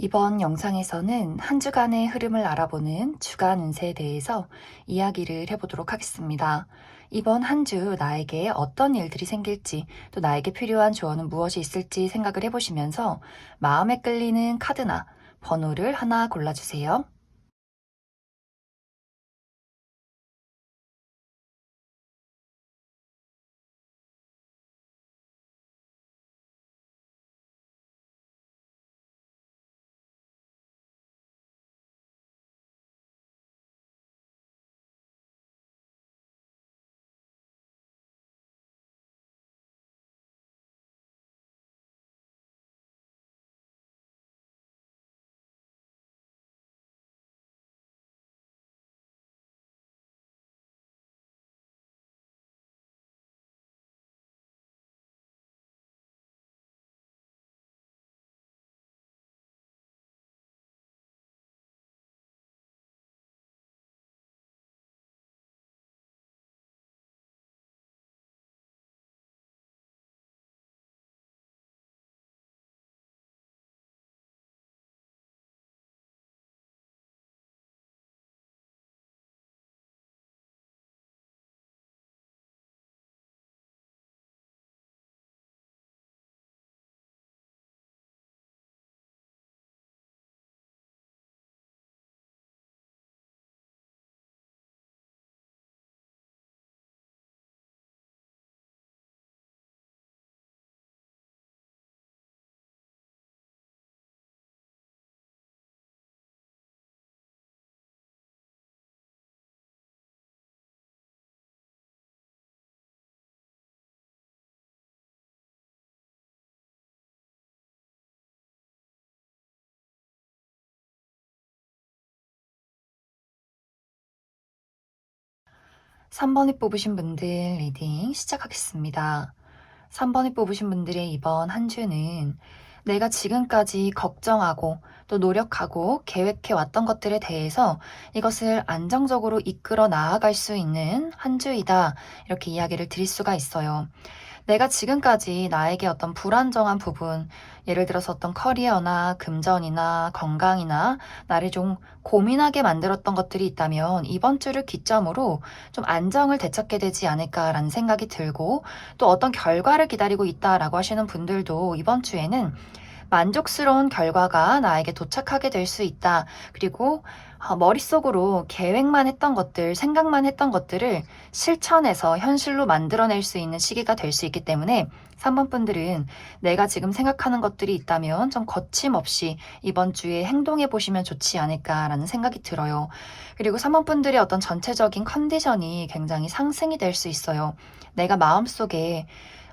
이번 영상에서는 한 주간의 흐름을 알아보는 주간 운세에 대해서 이야기를 해보도록 하겠습니다. 이번 한 주 나에게 어떤 일들이 생길지, 또 나에게 필요한 조언은 무엇이 있을지 생각을 해보시면서 마음에 끌리는 카드나 번호를 하나 골라주세요. 3번을 뽑으신 분들 리딩 시작하겠습니다. 3번을 뽑으신 분들의 이번 한 주는 내가 지금까지 걱정하고 또 노력하고 계획해 왔던 것들에 대해서 이것을 안정적으로 이끌어 나아갈 수 있는 한 주이다. 이렇게 이야기를 드릴 수가 있어요. 내가 지금까지 나에게 어떤 불안정한 부분, 예를 들어서 어떤 커리어나 금전이나 건강이나 나를 좀 고민하게 만들었던 것들이 있다면 이번 주를 기점으로 좀 안정을 되찾게 되지 않을까라는 생각이 들고, 또 어떤 결과를 기다리고 있다라고 하시는 분들도 이번 주에는 만족스러운 결과가 나에게 도착하게 될 수 있다. 그리고 머릿속으로 계획만 했던 것들, 생각만 했던 것들을 실천해서 현실로 만들어낼 수 있는 시기가 될 수 있기 때문에 3번 분들은 내가 지금 생각하는 것들이 있다면 좀 거침없이 이번 주에 행동해 보시면 좋지 않을까라는 생각이 들어요. 그리고 3번 분들의 어떤 전체적인 컨디션이 굉장히 상승이 될 수 있어요. 내가 마음속에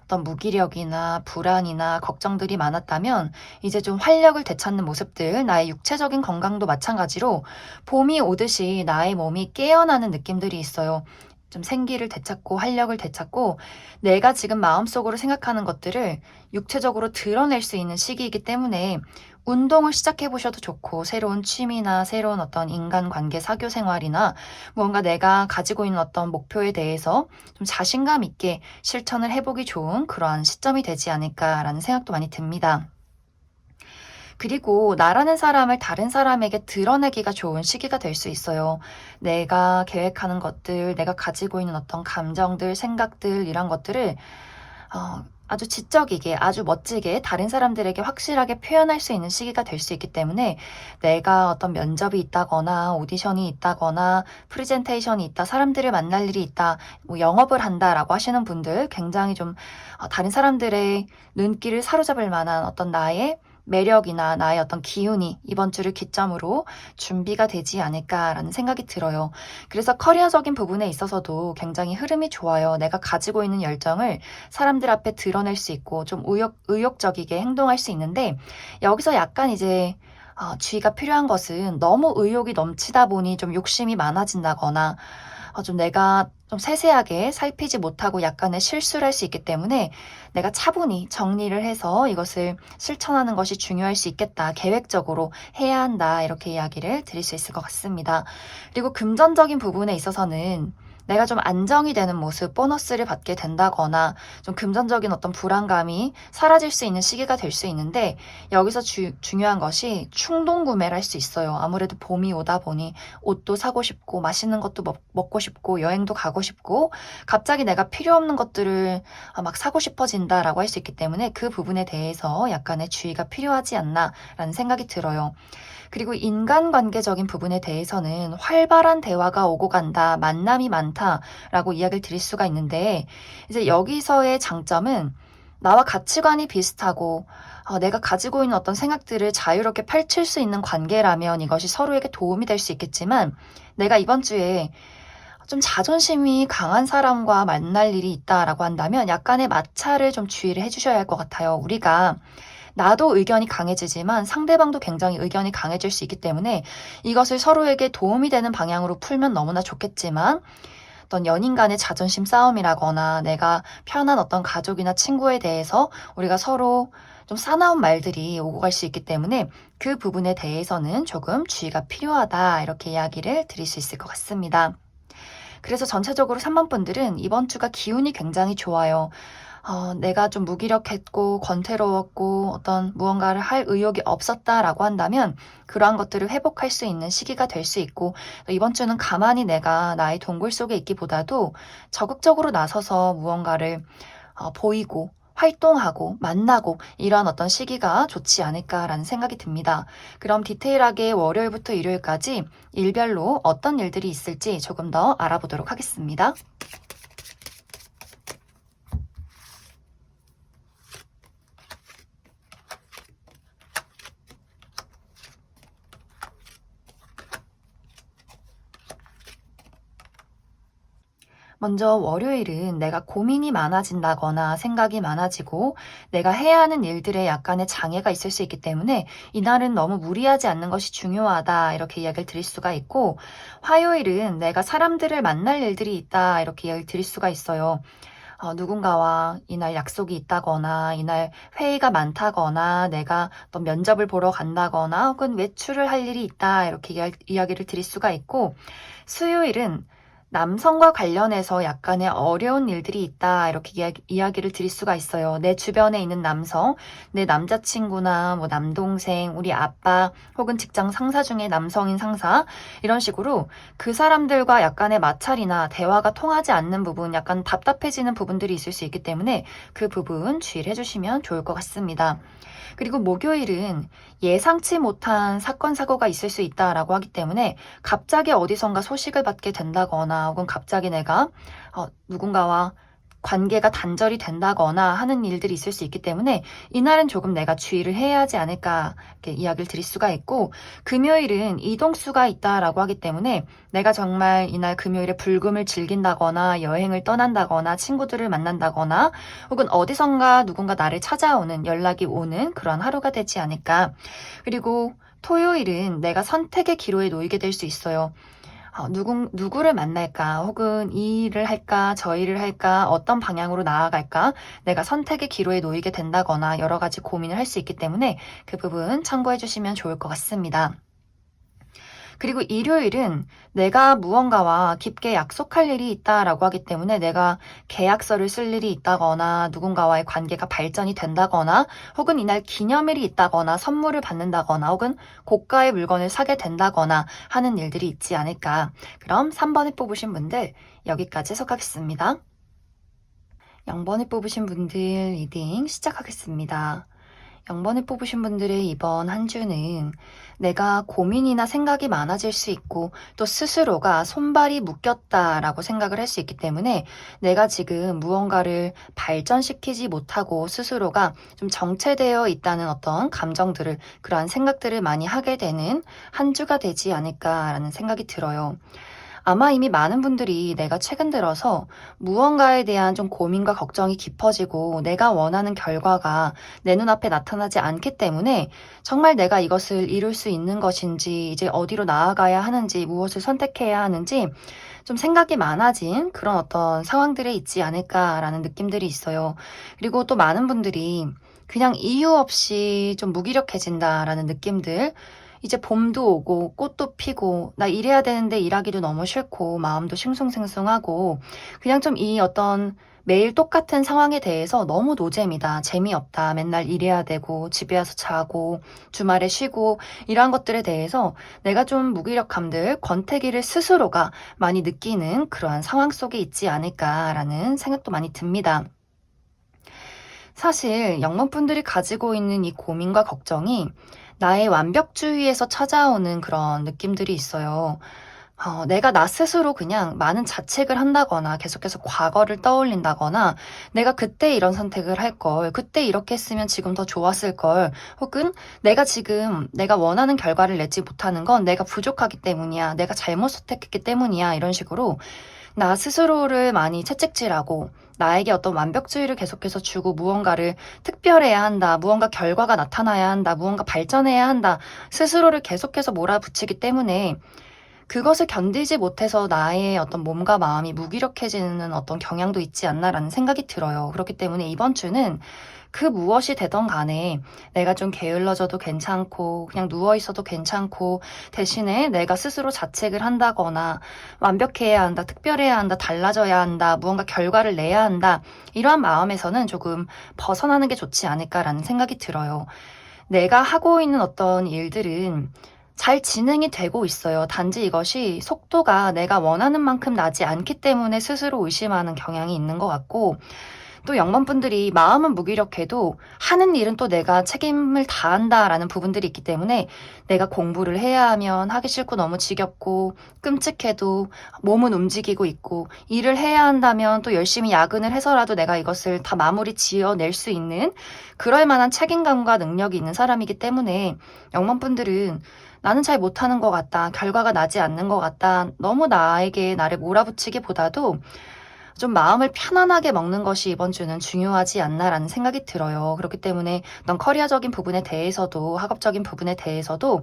어떤 무기력이나 불안이나 걱정들이 많았다면 이제 좀 활력을 되찾는 모습들, 나의 육체적인 건강도 마찬가지로 봄이 오듯이 나의 몸이 깨어나는 느낌들이 있어요. 좀 생기를 되찾고 활력을 되찾고 내가 지금 마음속으로 생각하는 것들을 육체적으로 드러낼 수 있는 시기이기 때문에 운동을 시작해 보셔도 좋고, 새로운 취미나 새로운 어떤 인간관계 사교 생활이나 무언가 내가 가지고 있는 어떤 목표에 대해서 좀 자신감 있게 실천을 해보기 좋은 그러한 시점이 되지 않을까라는 생각도 많이 듭니다. 그리고 나라는 사람을 다른 사람에게 드러내기가 좋은 시기가 될 수 있어요. 내가 계획하는 것들, 내가 가지고 있는 어떤 감정들, 생각들, 이런 것들을 아주 지적이게, 아주 멋지게 다른 사람들에게 확실하게 표현할 수 있는 시기가 될 수 있기 때문에, 내가 어떤 면접이 있다거나 오디션이 있다거나 프레젠테이션이 있다, 사람들을 만날 일이 있다, 뭐 영업을 한다라고 하시는 분들 굉장히 좀 다른 사람들의 눈길을 사로잡을 만한 어떤 나의 매력이나 나의 어떤 기운이 이번 주를 기점으로 준비가 되지 않을까라는 생각이 들어요. 그래서 커리어적인 부분에 있어서도 굉장히 흐름이 좋아요. 내가 가지고 있는 열정을 사람들 앞에 드러낼 수 있고 좀 의욕적이게 행동할 수 있는데, 여기서 약간 이제 주의가 필요한 것은 너무 의욕이 넘치다 보니 좀 욕심이 많아진다거나 좀 내가 좀 세세하게 살피지 못하고 약간의 실수를 할 수 있기 때문에 내가 차분히 정리를 해서 이것을 실천하는 것이 중요할 수 있겠다. 계획적으로 해야 한다. 이렇게 이야기를 드릴 수 있을 것 같습니다. 그리고 금전적인 부분에 있어서는 내가 좀 안정이 되는 모습, 보너스를 받게 된다거나 좀 금전적인 어떤 불안감이 사라질 수 있는 시기가 될 수 있는데 여기서 중요한 것이 충동 구매를 할 수 있어요. 아무래도 봄이 오다 보니 옷도 사고 싶고 맛있는 것도 먹고 싶고 여행도 가고 싶고 갑자기 내가 필요 없는 것들을 막 사고 싶어진다라고 할 수 있기 때문에 그 부분에 대해서 약간의 주의가 필요하지 않나라는 생각이 들어요. 그리고 인간관계적인 부분에 대해서는 활발한 대화가 오고 간다, 만남이 많다라고 이야기를 드릴 수가 있는데 이제 여기서의 장점은 나와 가치관이 비슷하고 내가 가지고 있는 어떤 생각들을 자유롭게 펼칠 수 있는 관계라면 이것이 서로에게 도움이 될 수 있겠지만 내가 이번 주에 좀 자존심이 강한 사람과 만날 일이 있다라고 한다면 약간의 마찰을 좀 주의를 해주셔야 할 것 같아요. 우리가 나도 의견이 강해지지만 상대방도 굉장히 의견이 강해질 수 있기 때문에 이것을 서로에게 도움이 되는 방향으로 풀면 너무나 좋겠지만 어떤 연인 간의 자존심 싸움이라거나 내가 편한 어떤 가족이나 친구에 대해서 우리가 서로 좀 싸나운 말들이 오고 갈 수 있기 때문에 그 부분에 대해서는 조금 주의가 필요하다 이렇게 이야기를 드릴 수 있을 것 같습니다. 그래서 전체적으로 3번 분들은 이번 주가 기운이 굉장히 좋아요. 내가 좀 무기력했고 권태로웠고 어떤 무언가를 할 의욕이 없었다라고 한다면 그러한 것들을 회복할 수 있는 시기가 될 수 있고 이번 주는 가만히 내가 나의 동굴 속에 있기보다도 적극적으로 나서서 무언가를 보이고 활동하고 만나고 이러한 어떤 시기가 좋지 않을까라는 생각이 듭니다. 그럼 디테일하게 월요일부터 일요일까지 일별로 어떤 일들이 있을지 조금 더 알아보도록 하겠습니다. 먼저 월요일은 내가 고민이 많아진다거나 생각이 많아지고 내가 해야 하는 일들에 약간의 장애가 있을 수 있기 때문에 이날은 너무 무리하지 않는 것이 중요하다 이렇게 이야기를 드릴 수가 있고 화요일은 내가 사람들을 만날 일들이 있다 이렇게 이야기를 드릴 수가 있어요. 누군가와 이날 약속이 있다거나 이날 회의가 많다거나 내가 어떤 면접을 보러 간다거나 혹은 외출을 할 일이 있다 이렇게 이야기를 드릴 수가 있고 수요일은 남성과 관련해서 약간의 어려운 일들이 있다 이렇게 이야기를 드릴 수가 있어요. 내 주변에 있는 남성, 내 남자친구나 뭐 남동생, 우리 아빠 혹은 직장 상사 중에 남성인 상사 이런 식으로 그 사람들과 약간의 마찰이나 대화가 통하지 않는 부분, 약간 답답해지는 부분들이 있을 수 있기 때문에 그 부분 주의를 해주시면 좋을 것 같습니다. 그리고 목요일은 예상치 못한 사건, 사고가 있을 수 있다라고 하기 때문에 갑자기 어디선가 소식을 받게 된다거나 혹은 갑자기 내가 누군가와 관계가 단절이 된다거나 하는 일들이 있을 수 있기 때문에 이날은 조금 내가 주의를 해야 하지 않을까 이렇게 이야기를 드릴 수가 있고 금요일은 이동수가 있다라고 하기 때문에 내가 정말 이날 금요일에 불금을 즐긴다거나 여행을 떠난다거나 친구들을 만난다거나 혹은 어디선가 누군가 나를 찾아오는 연락이 오는 그런 하루가 되지 않을까. 그리고 토요일은 내가 선택의 기로에 놓이게 될 수 있어요. 누구를 만날까? 혹은 이 일을 할까? 저 일을 할까? 어떤 방향으로 나아갈까? 내가 선택의 기로에 놓이게 된다거나 여러 가지 고민을 할 수 있기 때문에 그 부분 참고해 주시면 좋을 것 같습니다. 그리고 일요일은 내가 무언가와 깊게 약속할 일이 있다라고 하기 때문에 내가 계약서를 쓸 일이 있다거나 누군가와의 관계가 발전이 된다거나 혹은 이날 기념일이 있다거나 선물을 받는다거나 혹은 고가의 물건을 사게 된다거나 하는 일들이 있지 않을까. 그럼 3번을 뽑으신 분들 여기까지 해석하겠습니다. 0번을 뽑으신 분들 리딩 시작하겠습니다. 0번을 뽑으신 분들의 이번 한 주는 내가 고민이나 생각이 많아질 수 있고 또 스스로가 손발이 묶였다라고 생각을 할 수 있기 때문에 내가 지금 무언가를 발전시키지 못하고 스스로가 좀 정체되어 있다는 어떤 감정들을 그러한 생각들을 많이 하게 되는 한 주가 되지 않을까라는 생각이 들어요. 아마 이미 많은 분들이 내가 최근 들어서 무언가에 대한 좀 고민과 걱정이 깊어지고 내가 원하는 결과가 내 눈앞에 나타나지 않기 때문에 정말 내가 이것을 이룰 수 있는 것인지, 이제 어디로 나아가야 하는지, 무엇을 선택해야 하는지 좀 생각이 많아진 그런 어떤 상황들에 있지 않을까라는 느낌들이 있어요. 그리고 또 많은 분들이 그냥 이유 없이 좀 무기력해진다라는 느낌들, 이제 봄도 오고 꽃도 피고 나 일해야 되는데 일하기도 너무 싫고 마음도 싱숭생숭하고 그냥 좀 이 어떤 매일 똑같은 상황에 대해서 너무 노잼이다, 재미없다, 맨날 일해야 되고 집에 와서 자고 주말에 쉬고 이러한 것들에 대해서 내가 좀 무기력함들, 권태기를 스스로가 많이 느끼는 그러한 상황 속에 있지 않을까라는 생각도 많이 듭니다. 사실 영문분들이 가지고 있는 이 고민과 걱정이 나의 완벽주의에서 찾아오는 그런 느낌들이 있어요. 내가 나 스스로 그냥 많은 자책을 한다거나 계속해서 과거를 떠올린다거나 내가 그때 이런 선택을 할 걸, 그때 이렇게 했으면 지금 더 좋았을 걸, 혹은 내가 지금 내가 원하는 결과를 내지 못하는 건 내가 부족하기 때문이야, 내가 잘못 선택했기 때문이야, 이런 식으로 나 스스로를 많이 채찍질하고 나에게 어떤 완벽주의를 계속해서 주고 무언가를 특별해야 한다, 무언가 결과가 나타나야 한다, 무언가 발전해야 한다, 스스로를 계속해서 몰아붙이기 때문에 그것을 견디지 못해서 나의 어떤 몸과 마음이 무기력해지는 어떤 경향도 있지 않나라는 생각이 들어요. 그렇기 때문에 이번 주는 그 무엇이 되던 간에 내가 좀 게을러져도 괜찮고 그냥 누워 있어도 괜찮고 대신에 내가 스스로 자책을 한다거나 완벽해야 한다, 특별해야 한다, 달라져야 한다, 무언가 결과를 내야 한다, 이러한 마음에서는 조금 벗어나는 게 좋지 않을까라는 생각이 들어요. 내가 하고 있는 어떤 일들은 잘 진행이 되고 있어요. 단지 이것이 속도가 내가 원하는 만큼 나지 않기 때문에 스스로 의심하는 경향이 있는 것 같고, 또 영범분들이 마음은 무기력해도 하는 일은 또 내가 책임을 다한다라는 부분들이 있기 때문에 내가 공부를 해야 하면 하기 싫고 너무 지겹고 끔찍해도 몸은 움직이고 있고, 일을 해야 한다면 또 열심히 야근을 해서라도 내가 이것을 다 마무리 지어낼 수 있는 그럴 만한 책임감과 능력이 있는 사람이기 때문에 영범분들은 나는 잘 못하는 것 같다, 결과가 나지 않는 것 같다, 너무 나에게 나를 몰아붙이기보다도 좀 마음을 편안하게 먹는 것이 이번 주는 중요하지 않나라는 생각이 들어요. 그렇기 때문에 어떤 커리어적인 부분에 대해서도 학업적인 부분에 대해서도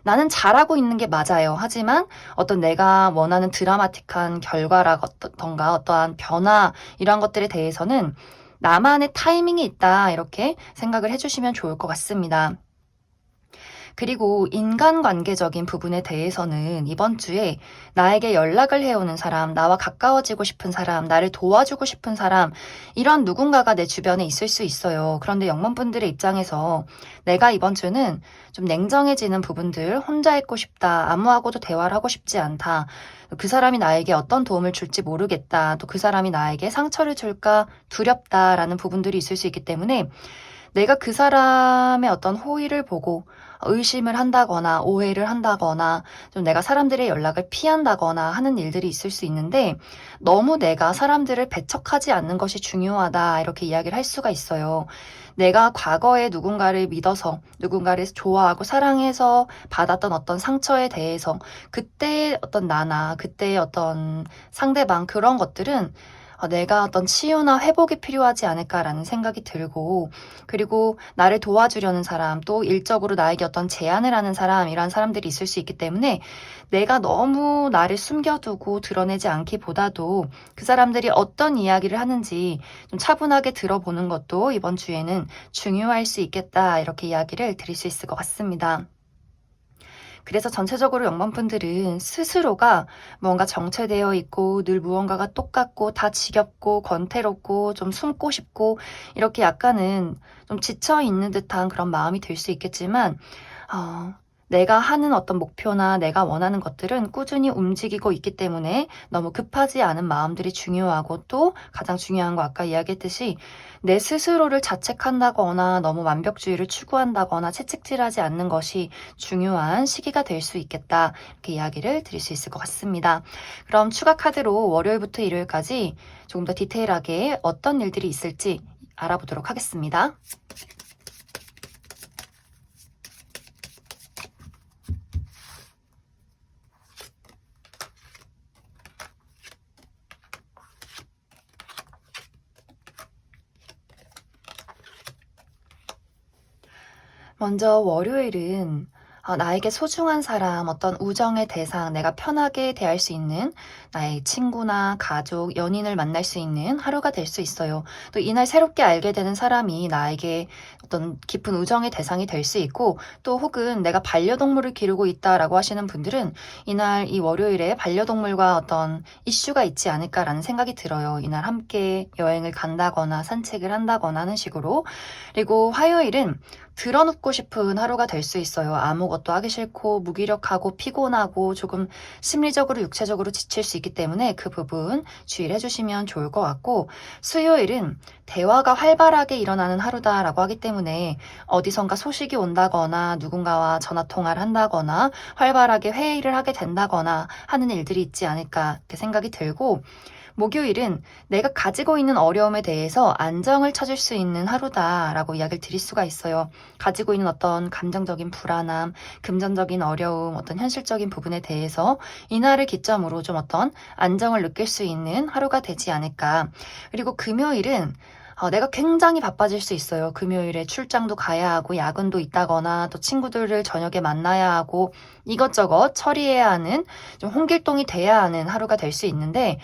나는 잘하고 있는 게 맞아요. 하지만 어떤 내가 원하는 드라마틱한 결과라던가 어떠한 변화, 이러한 것들에 대해서는 나만의 타이밍이 있다, 이렇게 생각을 해주시면 좋을 것 같습니다. 그리고 인간관계적인 부분에 대해서는 이번 주에 나에게 연락을 해오는 사람, 나와 가까워지고 싶은 사람, 나를 도와주고 싶은 사람, 이런 누군가가 내 주변에 있을 수 있어요. 그런데 영문분들의 입장에서 내가 이번 주는 좀 냉정해지는 부분들, 혼자 있고 싶다, 아무하고도 대화를 하고 싶지 않다, 그 사람이 나에게 어떤 도움을 줄지 모르겠다, 또 그 사람이 나에게 상처를 줄까 두렵다라는 부분들이 있을 수 있기 때문에 내가 그 사람의 어떤 호의를 보고 의심을 한다거나 오해를 한다거나 좀 내가 사람들의 연락을 피한다거나 하는 일들이 있을 수 있는데, 너무 내가 사람들을 배척하지 않는 것이 중요하다, 이렇게 이야기를 할 수가 있어요. 내가 과거에 누군가를 믿어서 누군가를 좋아하고 사랑해서 받았던 어떤 상처에 대해서 그때의 어떤 나나 그때의 어떤 상대방, 그런 것들은 내가 어떤 치유나 회복이 필요하지 않을까라는 생각이 들고, 그리고 나를 도와주려는 사람, 또 일적으로 나에게 어떤 제안을 하는 사람, 이런 사람들이 있을 수 있기 때문에 내가 너무 나를 숨겨두고 드러내지 않기보다도 그 사람들이 어떤 이야기를 하는지 좀 차분하게 들어보는 것도 이번 주에는 중요할 수 있겠다, 이렇게 이야기를 드릴 수 있을 것 같습니다. 그래서 전체적으로 영범분들은 스스로가 뭔가 정체되어 있고 늘 무언가가 똑같고 다 지겹고 권태롭고 좀 숨고 싶고 이렇게 약간은 좀 지쳐 있는 듯한 그런 마음이 들 수 있겠지만, 내가 하는 어떤 목표나 내가 원하는 것들은 꾸준히 움직이고 있기 때문에 너무 급하지 않은 마음들이 중요하고, 또 가장 중요한 거 아까 이야기했듯이 내 스스로를 자책한다거나 너무 완벽주의를 추구한다거나 채찍질하지 않는 것이 중요한 시기가 될 수 있겠다, 이렇게 이야기를 드릴 수 있을 것 같습니다. 그럼 추가 카드로 월요일부터 일요일까지 조금 더 디테일하게 어떤 일들이 있을지 알아보도록 하겠습니다. 먼저 월요일은 나에게 소중한 사람, 어떤 우정의 대상, 내가 편하게 대할 수 있는 나의 친구나 가족, 연인을 만날 수 있는 하루가 될 수 있어요. 또 이날 새롭게 알게 되는 사람이 나에게 어떤 깊은 우정의 대상이 될 수 있고, 또 혹은 내가 반려동물을 기르고 있다라고 하시는 분들은 이날 이 월요일에 반려동물과 어떤 이슈가 있지 않을까라는 생각이 들어요. 이날 함께 여행을 간다거나 산책을 한다거나 하는 식으로. 그리고 화요일은 드러눕고 싶은 하루가 될 수 있어요. 아무것도 하기 싫고 무기력하고 피곤하고 조금 심리적으로 육체적으로 지칠 수 있기 때문에 그 부분 주의를 해주시면 좋을 것 같고, 수요일은 대화가 활발하게 일어나는 하루다라고 하기 때문에 어디선가 소식이 온다거나 누군가와 전화통화를 한다거나 활발하게 회의를 하게 된다거나 하는 일들이 있지 않을까 이렇게 생각이 들고, 목요일은 내가 가지고 있는 어려움에 대해서 안정을 찾을 수 있는 하루다라고 이야기를 드릴 수가 있어요. 가지고 있는 어떤 감정적인 불안함, 금전적인 어려움, 어떤 현실적인 부분에 대해서 이날을 기점으로 좀 어떤 안정을 느낄 수 있는 하루가 되지 않을까. 그리고 금요일은 내가 굉장히 바빠질 수 있어요. 금요일에 출장도 가야 하고 야근도 있다거나 또 친구들을 저녁에 만나야 하고 이것저것 처리해야 하는 좀 홍길동이 돼야 하는 하루가 될 수 있는데,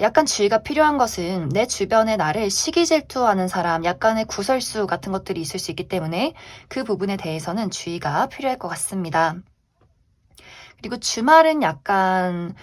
약간 주의가 필요한 것은 내 주변에 나를 시기 질투하는 사람, 약간의 구설수 같은 것들이 있을 수 있기 때문에 그 부분에 대해서는 주의가 필요할 것 같습니다. 그리고 주말은 약간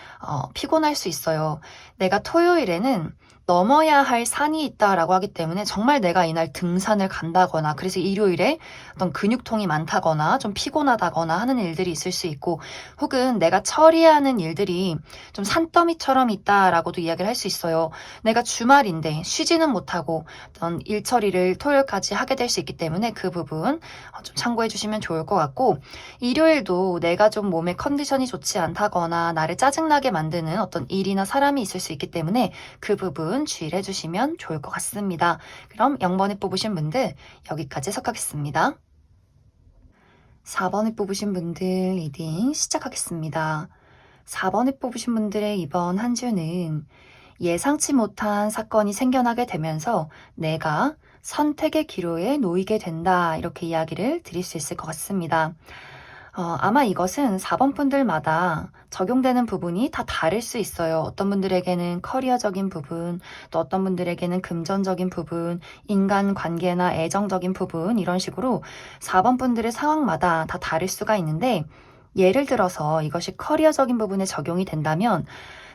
피곤할 수 있어요. 내가 토요일에는 넘어야 할 산이 있다라고 하기 때문에 정말 내가 이날 등산을 간다거나, 그래서 일요일에 어떤 근육통이 많다거나 좀 피곤하다거나 하는 일들이 있을 수 있고, 혹은 내가 처리하는 일들이 좀 산더미처럼 있다라고도 이야기를 할 수 있어요. 내가 주말인데 쉬지는 못하고 어떤 일 처리를 토요일까지 하게 될 수 있기 때문에 그 부분 좀 참고해 주시면 좋을 것 같고, 일요일도 내가 좀 몸의 컨디션이 좋지 않다거나 나를 짜증나게 만드는 어떤 일이나 사람이 있을 수 있기 때문에 그 부분 주의를 해주시면 좋을 것 같습니다. 그럼 0번에 뽑으신 분들 여기까지 해석하겠습니다. 4번에 뽑으신 분들 리딩 시작하겠습니다. 4번에 뽑으신 분들의 이번 한 주는 예상치 못한 사건이 생겨나게 되면서 내가 선택의 기로에 놓이게 된다, 이렇게 이야기를 드릴 수 있을 것 같습니다. 아마 이것은 4번 분들마다 적용되는 부분이 다 다를 수 있어요. 어떤 분들에게는 커리어적인 부분, 또 어떤 분들에게는 금전적인 부분, 인간관계나 애정적인 부분, 이런 식으로 4번 분들의 상황마다 다 다를 수가 있는데, 예를 들어서 이것이 커리어적인 부분에 적용이 된다면,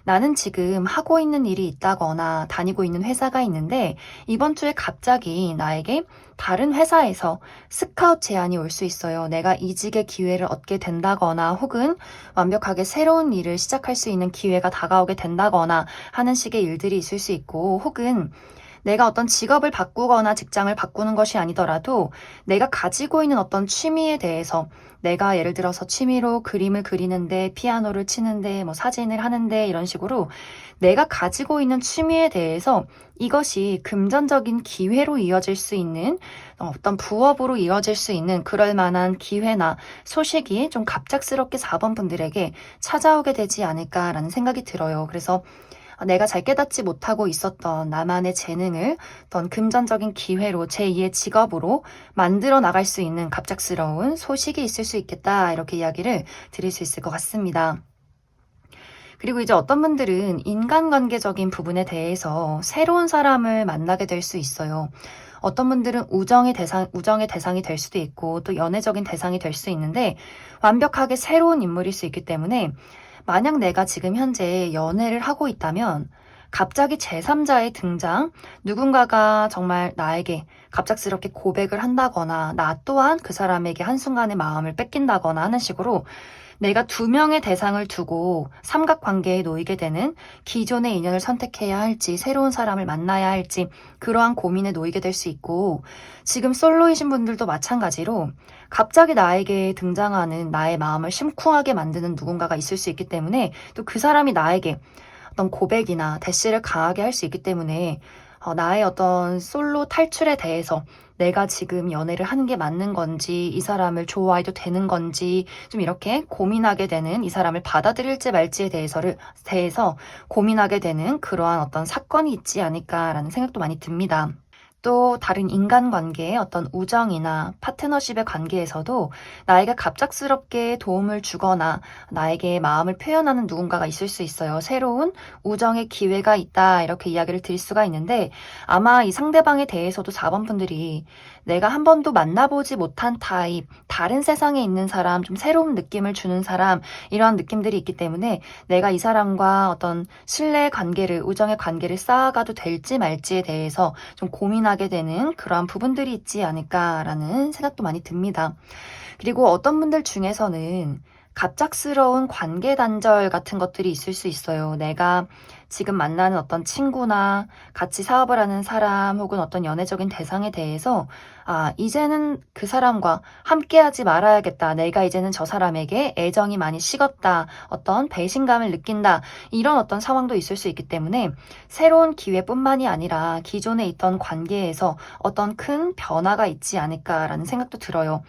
나는 지금 하고 있는 일이 있다거나 다니고 있는 회사가 있는데 이번 주에 갑자기 나에게 다른 회사에서 스카웃 제안이 올 수 있어요. 내가 이직의 기회를 얻게 된다거나 혹은 완벽하게 새로운 일을 시작할 수 있는 기회가 다가오게 된다거나 하는 식의 일들이 있을 수 있고, 혹은 내가 어떤 직업을 바꾸거나 직장을 바꾸는 것이 아니더라도 내가 가지고 있는 어떤 취미에 대해서, 내가 예를 들어서 취미로 그림을 그리는데, 피아노를 치는데, 뭐 사진을 하는데, 이런 식으로 내가 가지고 있는 취미에 대해서 이것이 금전적인 기회로 이어질 수 있는, 어떤 부업으로 이어질 수 있는 그럴 만한 기회나 소식이 좀 갑작스럽게 4번 분들에게 찾아오게 되지 않을까라는 생각이 들어요. 그래서 내가 잘 깨닫지 못하고 있었던 나만의 재능을 어떤 금전적인 기회로, 제2의 직업으로 만들어 나갈 수 있는 갑작스러운 소식이 있을 수 있겠다, 이렇게 이야기를 드릴 수 있을 것 같습니다. 그리고 이제 어떤 분들은 인간관계적인 부분에 대해서 새로운 사람을 만나게 될 수 있어요. 어떤 분들은 우정의 대상이 될 수도 있고 또 연애적인 대상이 될 수 있는데, 완벽하게 새로운 인물일 수 있기 때문에 만약 내가 지금 현재 연애를 하고 있다면 갑자기 제3자의 등장, 누군가가 정말 나에게 갑작스럽게 고백을 한다거나 나 또한 그 사람에게 한순간에 마음을 뺏긴다거나 하는 식으로 내가 두 명의 대상을 두고 삼각관계에 놓이게 되는, 기존의 인연을 선택해야 할지 새로운 사람을 만나야 할지 그러한 고민에 놓이게 될 수 있고, 지금 솔로이신 분들도 마찬가지로 갑자기 나에게 등장하는 나의 마음을 심쿵하게 만드는 누군가가 있을 수 있기 때문에, 또 그 사람이 나에게 어떤 고백이나 대시를 강하게 할 수 있기 때문에 나의 어떤 솔로 탈출에 대해서 내가 지금 연애를 하는 게 맞는 건지, 이 사람을 좋아해도 되는 건지 좀 이렇게 고민하게 되는, 이 사람을 받아들일지 말지에 대해서 고민하게 되는 그러한 어떤 사건이 있지 않을까라는 생각도 많이 듭니다. 또 다른 인간관계, 어떤 우정이나 파트너십의 관계에서도 나에게 갑작스럽게 도움을 주거나 나에게 마음을 표현하는 누군가가 있을 수 있어요. 새로운 우정의 기회가 있다 이렇게 이야기를 드릴 수가 있는데 아마 이 상대방에 대해서도 4번 분들이 내가 한 번도 만나보지 못한 타입, 다른 세상에 있는 사람, 좀 새로운 느낌을 주는 사람 이러한 느낌들이 있기 때문에 내가 이 사람과 어떤 신뢰의 관계를, 우정의 관계를 쌓아가도 될지 말지에 대해서 좀 고민하게 되는 그러한 부분들이 있지 않을까라는 생각도 많이 듭니다. 그리고 어떤 분들 중에서는 갑작스러운 관계 단절 같은 것들이 있을 수 있어요. 내가 지금 만나는 어떤 친구나 같이 사업을 하는 사람 혹은 어떤 연애적인 대상에 대해서 이제는 그 사람과 함께하지 말아야겠다. 내가 이제는 저 사람에게 애정이 많이 식었다. 어떤 배신감을 느낀다. 이런 어떤 상황도 있을 수 있기 때문에 새로운 기회뿐만이 아니라 기존에 있던 관계에서 어떤 큰 변화가 있지 않을까라는 생각도 들어요.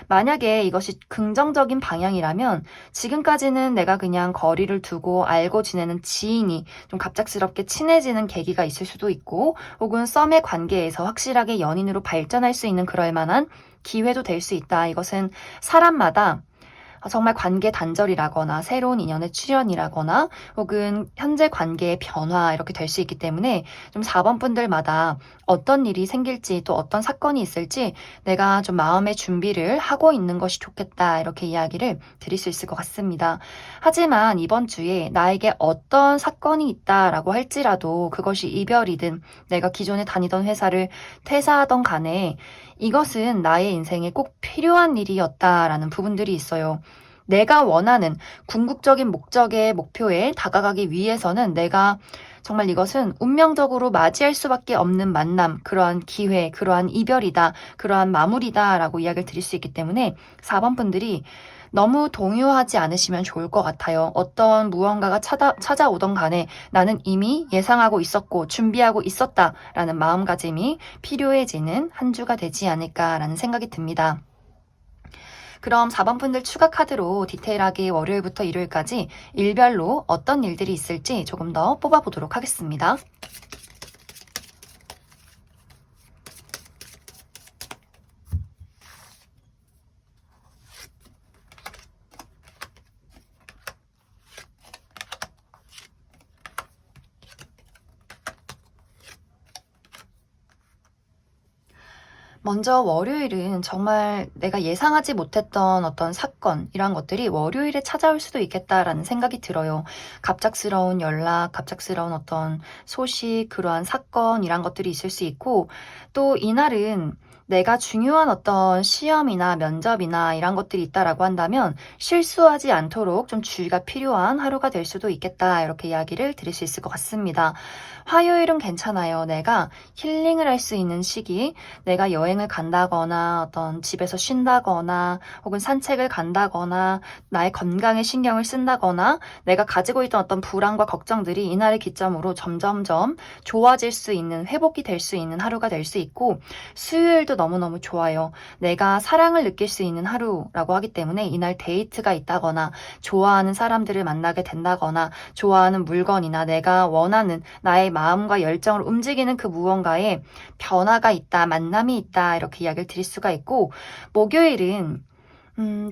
만약에 이것이 긍정적인 방향이라면 지금까지는 내가 그냥 거리를 두고 알고 지내는 지인이 좀 갑작스럽게 친해지는 계기가 있을 수도 있고 혹은 썸의 관계에서 확실하게 연인으로 발전할 수 있는 그럴 만한 기회도 될 수 있다. 이것은 사람마다 정말 관계 단절이라거나 새로운 인연의 출현이라거나 혹은 현재 관계의 변화 이렇게 될 수 있기 때문에 좀 4번 분들마다 어떤 일이 생길지 또 어떤 사건이 있을지 내가 좀 마음의 준비를 하고 있는 것이 좋겠다 이렇게 이야기를 드릴 수 있을 것 같습니다. 하지만 이번 주에 나에게 어떤 사건이 있다라고 할지라도 그것이 이별이든 내가 기존에 다니던 회사를 퇴사하던 간에 이것은 나의 인생에 꼭 필요한 일이었다라는 부분들이 있어요. 내가 원하는 궁극적인 목표에 다가가기 위해서는 내가 정말 이것은 운명적으로 맞이할 수밖에 없는 만남, 그러한 기회, 그러한 이별이다, 그러한 마무리다라고 이야기를 드릴 수 있기 때문에 4번 분들이 너무 동요하지 않으시면 좋을 것 같아요. 어떤 무언가가 찾아오던 간에 나는 이미 예상하고 있었고 준비하고 있었다라는 마음가짐이 필요해지는 한 주가 되지 않을까라는 생각이 듭니다. 그럼 4번 분들 추가 카드로 디테일하게 월요일부터 일요일까지 일별로 어떤 일들이 있을지 조금 더 뽑아보도록 하겠습니다. 먼저 월요일은 정말 내가 예상하지 못했던 어떤 사건, 이런 것들이 월요일에 찾아올 수도 있겠다라는 생각이 들어요. 갑작스러운 연락, 갑작스러운 어떤 소식, 그러한 사건, 이런 것들이 있을 수 있고, 또 이날은 내가 중요한 어떤 시험이나 면접이나 이런 것들이 있다라고 한다면 실수하지 않도록 좀 주의가 필요한 하루가 될 수도 있겠다. 이렇게 이야기를 드릴 수 있을 것 같습니다. 화요일은 괜찮아요. 내가 힐링을 할 수 있는 시기, 내가 여행을 간다거나 어떤 집에서 쉰다거나 혹은 산책을 간다거나 나의 건강에 신경을 쓴다거나 내가 가지고 있던 어떤 불안과 걱정들이 이날을 기점으로 점점점 좋아질 수 있는, 회복이 될 수 있는 하루가 될 수 있고, 수요일도 너무너무 좋아요. 내가 사랑을 느낄 수 있는 하루라고 하기 때문에 이날 데이트가 있다거나 좋아하는 사람들을 만나게 된다거나 좋아하는 물건이나 내가 원하는 나의 마음과 열정을 움직이는 그 무언가에 변화가 있다, 만남이 있다 이렇게 이야기를 드릴 수가 있고, 목요일은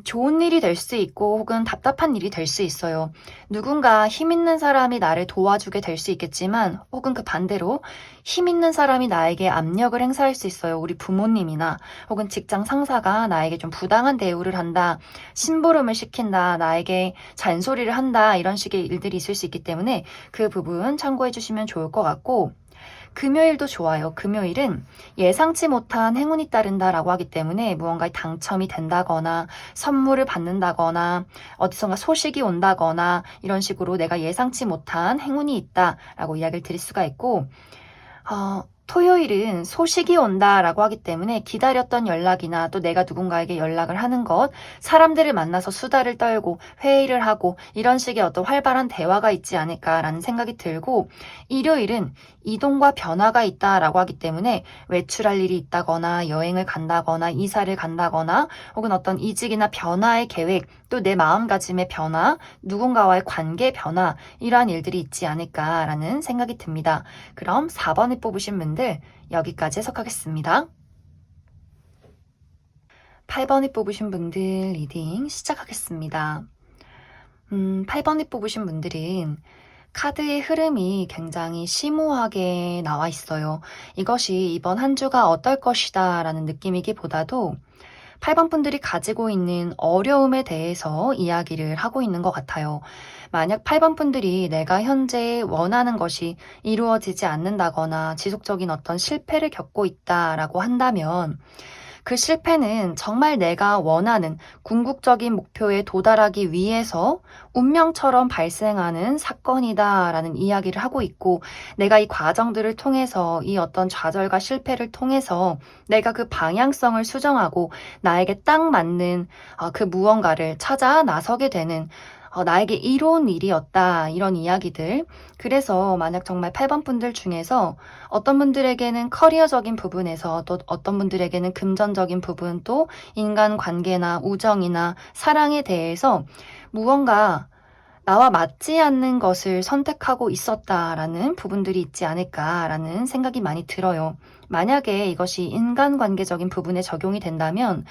좋은 일이 될 수 있고 혹은 답답한 일이 될 수 있어요. 누군가 힘 있는 사람이 나를 도와주게 될 수 있겠지만 혹은 그 반대로 힘 있는 사람이 나에게 압력을 행사할 수 있어요. 우리 부모님이나 혹은 직장 상사가 나에게 좀 부당한 대우를 한다, 심부름을 시킨다, 나에게 잔소리를 한다 이런 식의 일들이 있을 수 있기 때문에 그 부분 참고해 주시면 좋을 것 같고, 금요일도 좋아요. 금요일은 예상치 못한 행운이 따른다라고 하기 때문에 무언가에 당첨이 된다거나 선물을 받는다거나 어디선가 소식이 온다거나 이런 식으로 내가 예상치 못한 행운이 있다라고 이야기를 드릴 수가 있고, 토요일은 소식이 온다라고 하기 때문에 기다렸던 연락이나 또 내가 누군가에게 연락을 하는 것, 사람들을 만나서 수다를 떨고 회의를 하고 이런 식의 어떤 활발한 대화가 있지 않을까라는 생각이 들고, 일요일은 이동과 변화가 있다라고 하기 때문에 외출할 일이 있다거나 여행을 간다거나 이사를 간다거나 혹은 어떤 이직이나 변화의 계획, 또 내 마음가짐의 변화, 누군가와의 관계 변화, 이러한 일들이 있지 않을까라는 생각이 듭니다. 그럼 4번을 뽑으신 분들 분들 여기까지 해석하겠습니다. 8번이 뽑으신 분들 리딩 시작하겠습니다. 8번이 뽑으신 분들은 카드의 흐름이 굉장히 심오하게 나와 있어요. 이것이 이번 한 주가 어떨 것이다 라는 느낌이기보다도 8번 분들이 가지고 있는 어려움에 대해서 이야기를 하고 있는 것 같아요. 만약 8번 분들이 내가 현재 원하는 것이 이루어지지 않는다거나 지속적인 어떤 실패를 겪고 있다라고 한다면 그 실패는 정말 내가 원하는 궁극적인 목표에 도달하기 위해서 운명처럼 발생하는 사건이다라는 이야기를 하고 있고, 내가 이 과정들을 통해서 이 어떤 좌절과 실패를 통해서 내가 그 방향성을 수정하고 나에게 딱 맞는 그 무언가를 찾아 나서게 되는 나에게 이로운 일이었다, 이런 이야기들. 그래서 만약 정말 8번 분들 중에서 어떤 분들에게는 커리어적인 부분에서, 또 어떤 분들에게는 금전적인 부분, 또 인간관계나 우정이나 사랑에 대해서 무언가 나와 맞지 않는 것을 선택하고 있었다라는 부분들이 있지 않을까라는 생각이 많이 들어요. 만약에 이것이 인간관계적인 부분에 적용이 된다면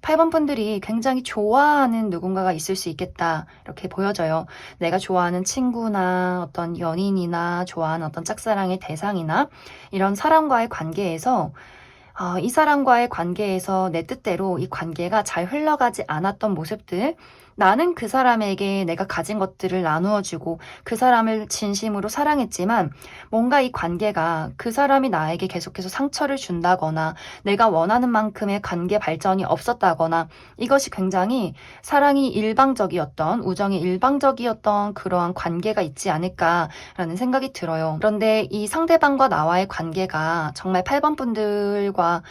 8번 분들이 굉장히 좋아하는 누군가가 있을 수 있겠다, 이렇게 보여져요. 내가 좋아하는 친구나 어떤 연인이나 좋아하는 어떤 짝사랑의 대상이나 이런 사람과의 관계에서 이 사람과의 관계에서 내 뜻대로 이 관계가 잘 흘러가지 않았던 모습들, 나는 그 사람에게 내가 가진 것들을 나누어주고 그 사람을 진심으로 사랑했지만 뭔가 이 관계가 그 사람이 나에게 계속해서 상처를 준다거나 내가 원하는 만큼의 관계 발전이 없었다거나 이것이 굉장히 사랑이 일방적이었던, 우정이 일방적이었던 그러한 관계가 있지 않을까라는 생각이 들어요. 그런데 이 상대방과 나와의 관계가 정말 8번 분들과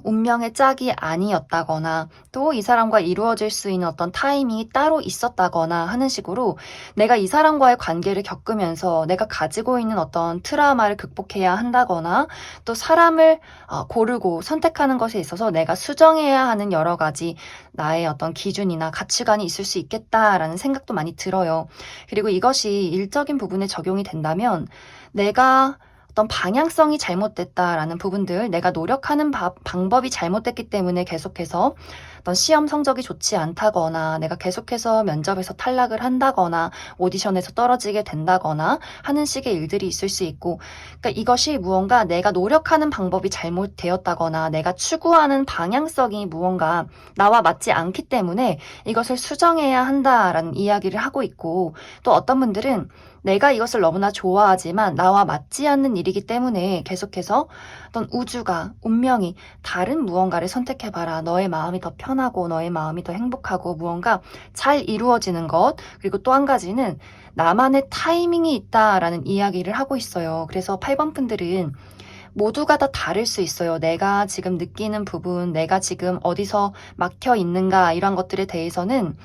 운명의 짝이 아니었다거나 또 이 사람과 이루어질 수 있는 어떤 타이밍이 따로 있었다거나 하는 식으로 내가 이 사람과의 관계를 겪으면서 내가 가지고 있는 어떤 트라우마를 극복해야 한다거나 또 사람을 고르고 선택하는 것에 있어서 내가 수정해야 하는 여러 가지 나의 어떤 기준이나 가치관이 있을 수 있겠다라는 생각도 많이 들어요. 그리고 이것이 일적인 부분에 적용이 된다면 내가 어떤 방향성이 잘못됐다라는 부분들, 내가 노력하는 방법이 잘못됐기 때문에 계속해서 어떤 시험 성적이 좋지 않다거나 내가 계속해서 면접에서 탈락을 한다거나 오디션에서 떨어지게 된다거나 하는 식의 일들이 있을 수 있고, 그러니까 이것이 무언가 내가 노력하는 방법이 잘못되었다거나 내가 추구하는 방향성이 무언가 나와 맞지 않기 때문에 이것을 수정해야 한다라는 이야기를 하고 있고, 또 어떤 분들은 내가 이것을 너무나 좋아하지만 나와 맞지 않는 일이기 때문에 계속해서 어떤 우주가, 운명이 다른 무언가를 선택해봐라. 너의 마음이 더 편하고 너의 마음이 더 행복하고 무언가 잘 이루어지는 것. 그리고 또 한 가지는 나만의 타이밍이 있다라는 이야기를 하고 있어요. 그래서 8번 분들은 모두가 다 다를 수 있어요. 내가 지금 느끼는 부분, 내가 지금 어디서 막혀 있는가, 이런 것들에 대해서는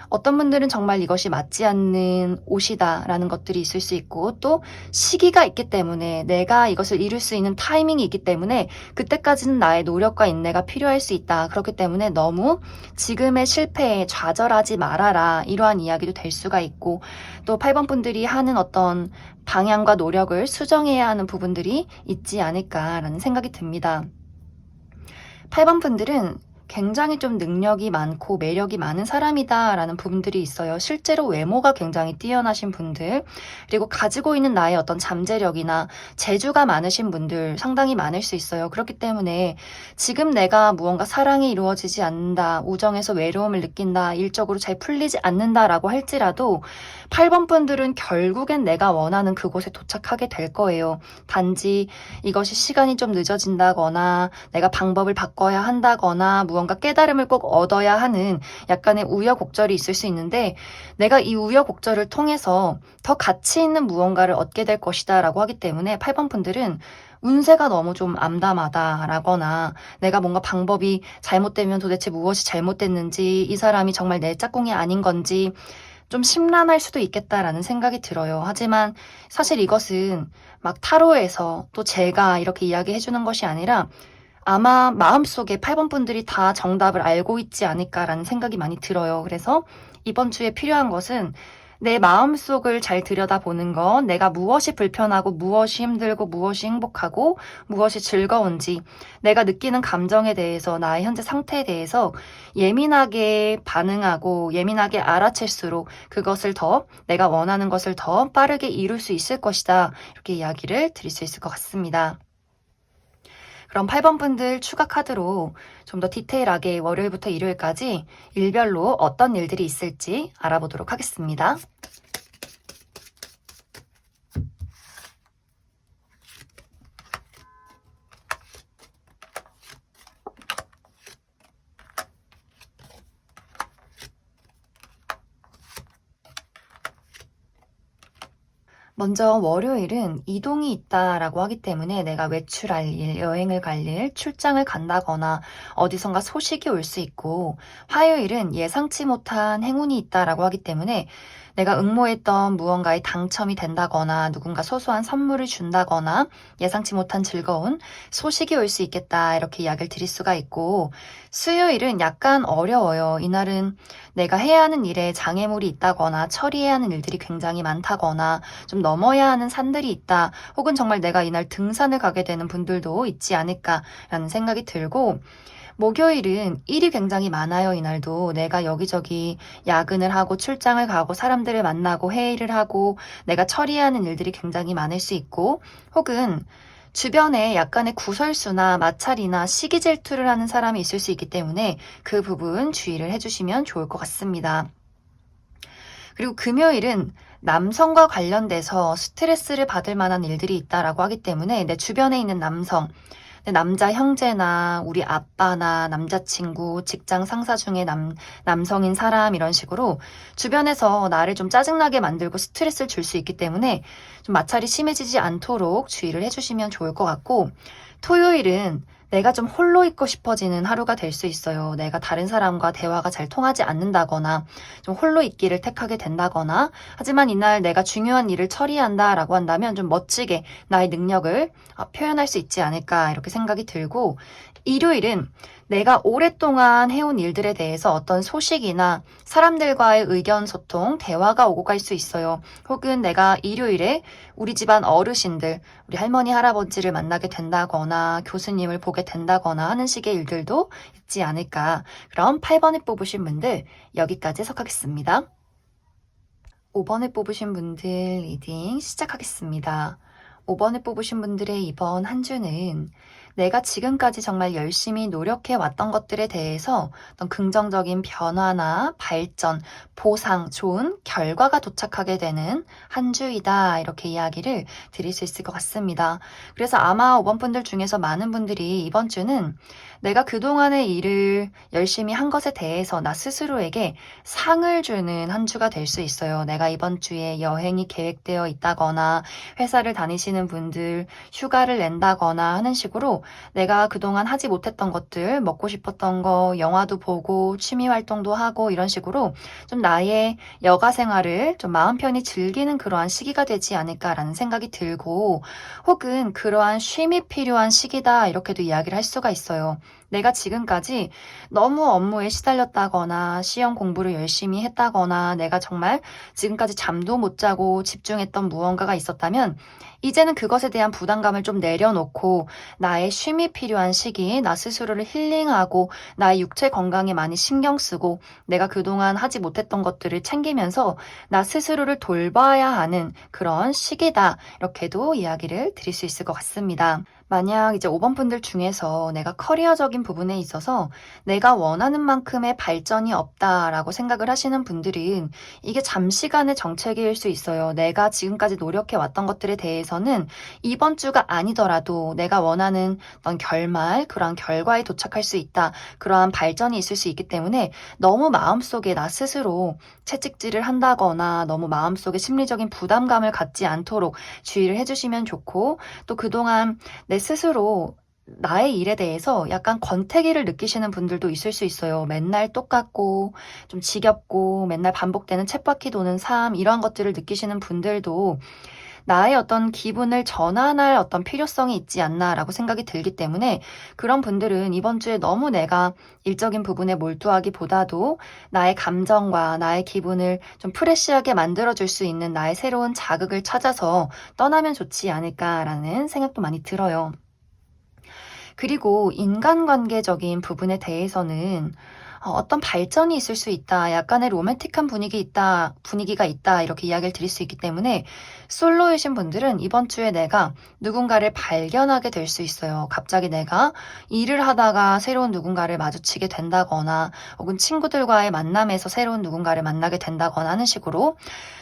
어떤 분들은 정말 이것이 맞지 않는 옷이다라는 것들이 있을 수 있고, 또 시기가 있기 때문에 내가 이것을 이룰 수 있는 타이밍이 있기 때문에 그때까지는 나의 노력과 인내가 필요할 수 있다. 그렇기 때문에 너무 지금의 실패에 좌절하지 말아라, 이러한 이야기도 될 수가 있고, 또 8번 분들이 하는 어떤 방향과 노력을 수정해야 하는 부분들이 있지 않을까라는 생각이 듭니다. 8번 분들은 굉장히 좀 능력이 많고 매력이 많은 사람이다라는 부분들이 있어요. 실제로 외모가 굉장히 뛰어나신 분들, 그리고 가지고 있는 나의 어떤 잠재력이나 재주가 많으신 분들 상당히 많을 수 있어요. 그렇기 때문에 지금 내가 무언가 사랑이 이루어지지 않는다, 우정에서 외로움을 느낀다, 일적으로 잘 풀리지 않는다라고 할지라도 8번 분들은 결국엔 내가 원하는 그곳에 도착하게 될 거예요. 단지 이것이 시간이 좀 늦어진다거나 내가 방법을 바꿔야 한다거나 무언가 깨달음을 꼭 얻어야 하는 약간의 우여곡절이 있을 수 있는데, 내가 이 우여곡절을 통해서 더 가치 있는 무언가를 얻게 될 것이다 라고 하기 때문에 8번 분들은 운세가 너무 좀 암담하다라거나 내가 뭔가 방법이 잘못되면 도대체 무엇이 잘못됐는지, 이 사람이 정말 내 짝꿍이 아닌 건지 좀 심란할 수도 있겠다라는 생각이 들어요. 하지만 사실 이것은 막 타로에서 또 제가 이렇게 이야기해주는 것이 아니라 아마 마음속에 8번 분들이 다 정답을 알고 있지 않을까라는 생각이 많이 들어요. 그래서 이번 주에 필요한 것은 내 마음속을 잘 들여다보는 건 내가 무엇이 불편하고 무엇이 힘들고 무엇이 행복하고 무엇이 즐거운지 내가 느끼는 감정에 대해서 나의 현재 상태에 대해서 예민하게 반응하고 예민하게 알아챌수록 그것을 더 내가 원하는 것을 더 빠르게 이룰 수 있을 것이다. 이렇게 이야기를 드릴 수 있을 것 같습니다. 그럼 8번 분들 추가 카드로 좀 더 디테일하게 월요일부터 일요일까지 일별로 어떤 일들이 있을지 알아보도록 하겠습니다. 먼저 월요일은 이동이 있다라고 하기 때문에 내가 외출할 일, 여행을 갈 일, 출장을 간다거나 어디선가 소식이 올 수 있고, 화요일은 예상치 못한 행운이 있다라고 하기 때문에 내가 응모했던 무언가에 당첨이 된다거나 누군가 소소한 선물을 준다거나 예상치 못한 즐거운 소식이 올 수 있겠다 이렇게 이야기를 드릴 수가 있고, 수요일은 약간 어려워요. 이날은 내가 해야 하는 일에 장애물이 있다거나 처리해야 하는 일들이 굉장히 많다거나 좀 넘어야 하는 산들이 있다. 혹은 정말 내가 이날 등산을 가게 되는 분들도 있지 않을까라는 생각이 들고, 목요일은 일이 굉장히 많아요. 이날도 내가 여기저기 야근을 하고 출장을 가고 사람들을 만나고 회의를 하고 내가 처리해야 하는 일들이 굉장히 많을 수 있고, 혹은 주변에 약간의 구설수나 마찰이나 시기 질투를 하는 사람이 있을 수 있기 때문에 그 부분 주의를 해주시면 좋을 것 같습니다. 그리고 금요일은 남성과 관련돼서 스트레스를 받을 만한 일들이 있다라고 하기 때문에 내 주변에 있는 남성, 내 남자 형제나 우리 아빠나 남자친구, 직장 상사 중에 남성인 사람 이런 식으로 주변에서 나를 좀 짜증나게 만들고 스트레스를 줄 수 있기 때문에 좀 마찰이 심해지지 않도록 주의를 해주시면 좋을 것 같고, 토요일은 내가 좀 홀로 있고 싶어지는 하루가 될 수 있어요. 내가 다른 사람과 대화가 잘 통하지 않는다거나 좀 홀로 있기를 택하게 된다거나, 하지만 이날 내가 중요한 일을 처리한다라고 한다면 좀 멋지게 나의 능력을 표현할 수 있지 않을까 이렇게 생각이 들고, 일요일은 내가 오랫동안 해온 일들에 대해서 어떤 소식이나 사람들과의 의견 소통, 대화가 오고 갈 수 있어요. 혹은 내가 일요일에 우리 집안 어르신들, 우리 할머니, 할아버지를 만나게 된다거나 교수님을 보게 된다거나 하는 식의 일들도 있지 않을까. 그럼 8번을 뽑으신 분들 여기까지 해석하겠습니다. 5번을 뽑으신 분들 리딩 시작하겠습니다. 5번을 뽑으신 분들의 이번 한 주는 내가 지금까지 정말 열심히 노력해 왔던 것들에 대해서 어떤 긍정적인 변화나 발전, 보상, 좋은 결과가 도착하게 되는 한 주이다. 이렇게 이야기를 드릴 수 있을 것 같습니다. 그래서 아마 5번 분들 중에서 많은 분들이 이번 주는 내가 그동안의 일을 열심히 한 것에 대해서 나 스스로에게 상을 주는 한 주가 될 수 있어요. 내가 이번 주에 여행이 계획되어 있다거나 회사를 다니시는 분들 휴가를 낸다거나 하는 식으로 내가 그동안 하지 못했던 것들, 먹고 싶었던 거, 영화도 보고 취미 활동도 하고 이런 식으로 좀 나의 여가 생활을 좀 마음 편히 즐기는 그러한 시기가 되지 않을까라는 생각이 들고, 혹은 그러한 쉼이 필요한 시기다 이렇게도 이야기를 할 수가 있어요. 내가 지금까지 너무 업무에 시달렸다거나 시험 공부를 열심히 했다거나 내가 정말 지금까지 잠도 못 자고 집중했던 무언가가 있었다면 이제는 그것에 대한 부담감을 좀 내려놓고 나의 쉼이 필요한 시기, 나 스스로를 힐링하고 나의 육체 건강에 많이 신경 쓰고 내가 그동안 하지 못했던 것들을 챙기면서 나 스스로를 돌봐야 하는 그런 시기다. 이렇게도 이야기를 드릴 수 있을 것 같습니다. 만약 이제 5번 분들 중에서 내가 커리어적인 부분에 있어서 내가 원하는 만큼의 발전이 없다라고 생각을 하시는 분들은 이게 잠시간의 정체기일 수 있어요. 내가 지금까지 노력해 왔던 것들에 대해서는 이번 주가 아니더라도 내가 원하는 어떤 결말, 그러한 결과에 도착할 수 있다. 그러한 발전이 있을 수 있기 때문에 너무 마음속에 나 스스로 채찍질을 한다거나 너무 마음속에 심리적인 부담감을 갖지 않도록 주의를 해주시면 좋고, 또 그동안 내 스스로 나의 일에 대해서 약간 권태기를 느끼시는 분들도 있을 수 있어요. 맨날 똑같고 좀 지겹고 맨날 반복되는 쳇바퀴 도는 삶, 이러한 것들을 느끼시는 분들도 나의 어떤 기분을 전환할 어떤 필요성이 있지 않나라고 생각이 들기 때문에 그런 분들은 이번 주에 너무 내가 일적인 부분에 몰두하기보다도 나의 감정과 나의 기분을 좀 프레시하게 만들어줄 수 있는 나의 새로운 자극을 찾아서 떠나면 좋지 않을까라는 생각도 많이 들어요. 그리고 인간관계적인 부분에 대해서는 어떤 발전이 있을 수 있다. 약간의 로맨틱한 분위기가 있다. 이렇게 이야기를 드릴 수 있기 때문에 솔로이신 분들은 이번 주에 내가 누군가를 발견하게 될 수 있어요. 갑자기 내가 일을 하다가 새로운 누군가를 마주치게 된다거나 혹은 친구들과의 만남에서 새로운 누군가를 만나게 된다거나 하는 식으로.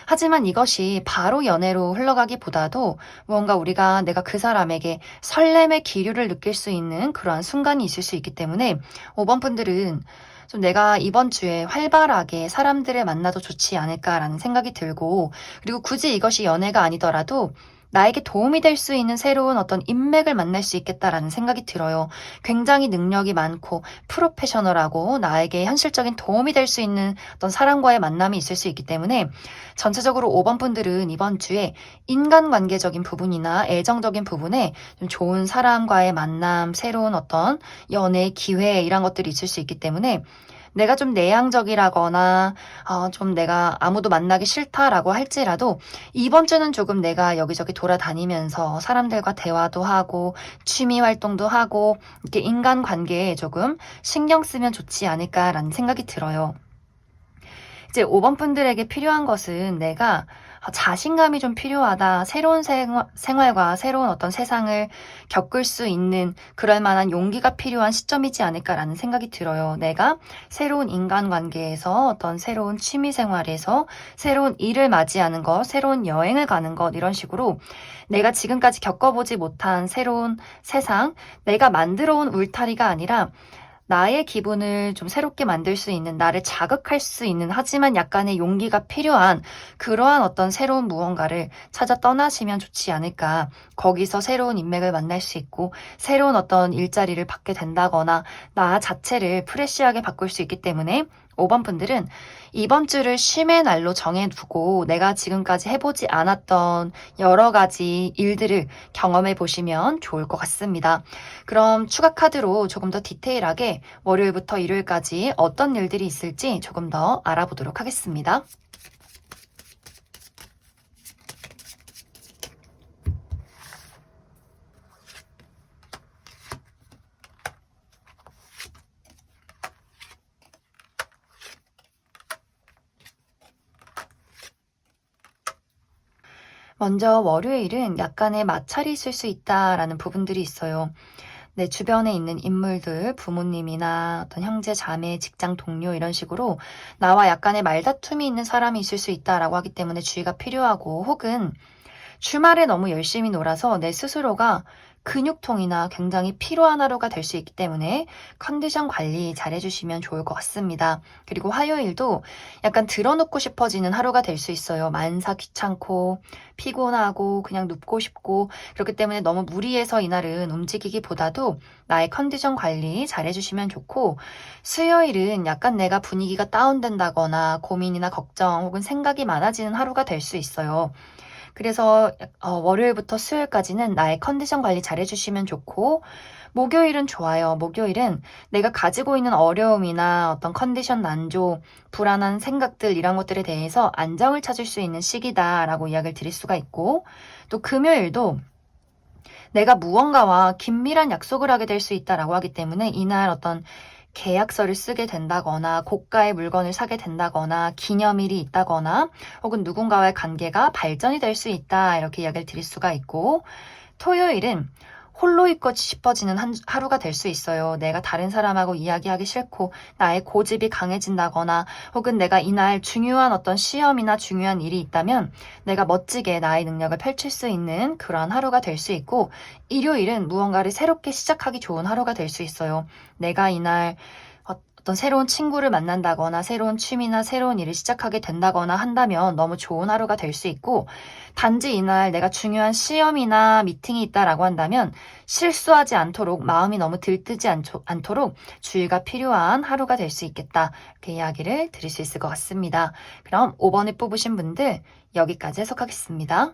하지만 이것이 바로 연애로 흘러가기보다도 무언가 내가 그 사람에게 설렘의 기류를 느낄 수 있는 그러한 순간이 있을 수 있기 때문에 5번 분들은 좀 내가 이번 주에 활발하게 사람들을 만나도 좋지 않을까라는 생각이 들고, 그리고 굳이 이것이 연애가 아니더라도 나에게 도움이 될 수 있는 새로운 어떤 인맥을 만날 수 있겠다라는 생각이 들어요. 굉장히 능력이 많고 프로페셔널하고 나에게 현실적인 도움이 될 수 있는 어떤 사람과의 만남이 있을 수 있기 때문에 전체적으로 5번 분들은 이번 주에 인간관계적인 부분이나 애정적인 부분에 좀 좋은 사람과의 만남, 새로운 어떤 연애 기회 이런 것들이 있을 수 있기 때문에 내가 좀 내향적이라거나 좀 내가 아무도 만나기 싫다라고 할지라도 이번 주는 조금 내가 여기저기 돌아다니면서 사람들과 대화도 하고 취미 활동도 하고 이렇게 인간관계에 조금 신경 쓰면 좋지 않을까라는 생각이 들어요. 이제 5번 분들에게 필요한 것은 내가 자신감이 좀 필요하다. 새로운 생활과 새로운 어떤 세상을 겪을 수 있는 그럴 만한 용기가 필요한 시점이지 않을까라는 생각이 들어요. 내가 새로운 인간관계에서 어떤 새로운 취미 생활에서 새로운 일을 맞이하는 것, 새로운 여행을 가는 것 이런 식으로 내가 지금까지 겪어보지 못한 새로운 세상, 내가 만들어 온 울타리가 아니라 나의 기분을 좀 새롭게 만들 수 있는, 나를 자극할 수 있는, 하지만 약간의 용기가 필요한 그러한 어떤 새로운 무언가를 찾아 떠나시면 좋지 않을까. 거기서 새로운 인맥을 만날 수 있고, 새로운 어떤 일자리를 받게 된다거나, 나 자체를 프레시하게 바꿀 수 있기 때문에 5번 분들은 이번 주를 쉼의 날로 정해두고 내가 지금까지 해보지 않았던 여러 가지 일들을 경험해 보시면 좋을 것 같습니다. 그럼 추가 카드로 조금 더 디테일하게 월요일부터 일요일까지 어떤 일들이 있을지 조금 더 알아보도록 하겠습니다. 먼저 월요일은 약간의 마찰이 있을 수 있다라는 부분들이 있어요. 내 주변에 있는 인물들, 부모님이나 어떤 형제, 자매, 직장 동료 이런 식으로 나와 약간의 말다툼이 있는 사람이 있을 수 있다라고 하기 때문에 주의가 필요하고, 혹은 주말에 너무 열심히 놀아서 내 스스로가 근육통이나 굉장히 피로한 하루가 될 수 있기 때문에 컨디션 관리 잘 해주시면 좋을 것 같습니다. 그리고 화요일도 약간 들어눕고 싶어지는 하루가 될 수 있어요. 만사 귀찮고 피곤하고 그냥 눕고 싶고, 그렇기 때문에 너무 무리해서 이날은 움직이기보다도 나의 컨디션 관리 잘 해주시면 좋고, 수요일은 약간 내가 분위기가 다운된다거나 고민이나 걱정 혹은 생각이 많아지는 하루가 될 수 있어요. 그래서 월요일부터 수요일까지는 나의 컨디션 관리 잘 해주시면 좋고, 목요일은 좋아요. 목요일은 내가 가지고 있는 어려움이나 어떤 컨디션 난조, 불안한 생각들 이런 것들에 대해서 안정을 찾을 수 있는 시기다라고 이야기를 드릴 수가 있고, 또 금요일도 내가 무언가와 긴밀한 약속을 하게 될 수 있다라고 하기 때문에 이날 어떤 계약서를 쓰게 된다거나 고가의 물건을 사게 된다거나 기념일이 있다거나 혹은 누군가와의 관계가 발전이 될 수 있다 이렇게 이야기를 드릴 수가 있고, 토요일은 홀로 있고 싶어지는 하루가 될 수 있어요. 내가 다른 사람하고 이야기하기 싫고 나의 고집이 강해진다거나 혹은 내가 이날 중요한 어떤 시험이나 중요한 일이 있다면 내가 멋지게 나의 능력을 펼칠 수 있는 그러한 하루가 될 수 있고, 일요일은 무언가를 새롭게 시작하기 좋은 하루가 될 수 있어요. 내가 이날 어떤 새로운 친구를 만난다거나 새로운 취미나 새로운 일을 시작하게 된다거나 한다면 너무 좋은 하루가 될 수 있고, 단지 이날 내가 중요한 시험이나 미팅이 있다라고 한다면 실수하지 않도록 마음이 너무 들뜨지 않도록 주의가 필요한 하루가 될 수 있겠다. 이렇게 이야기를 드릴 수 있을 것 같습니다. 그럼 5번을 뽑으신 분들 여기까지 해석하겠습니다.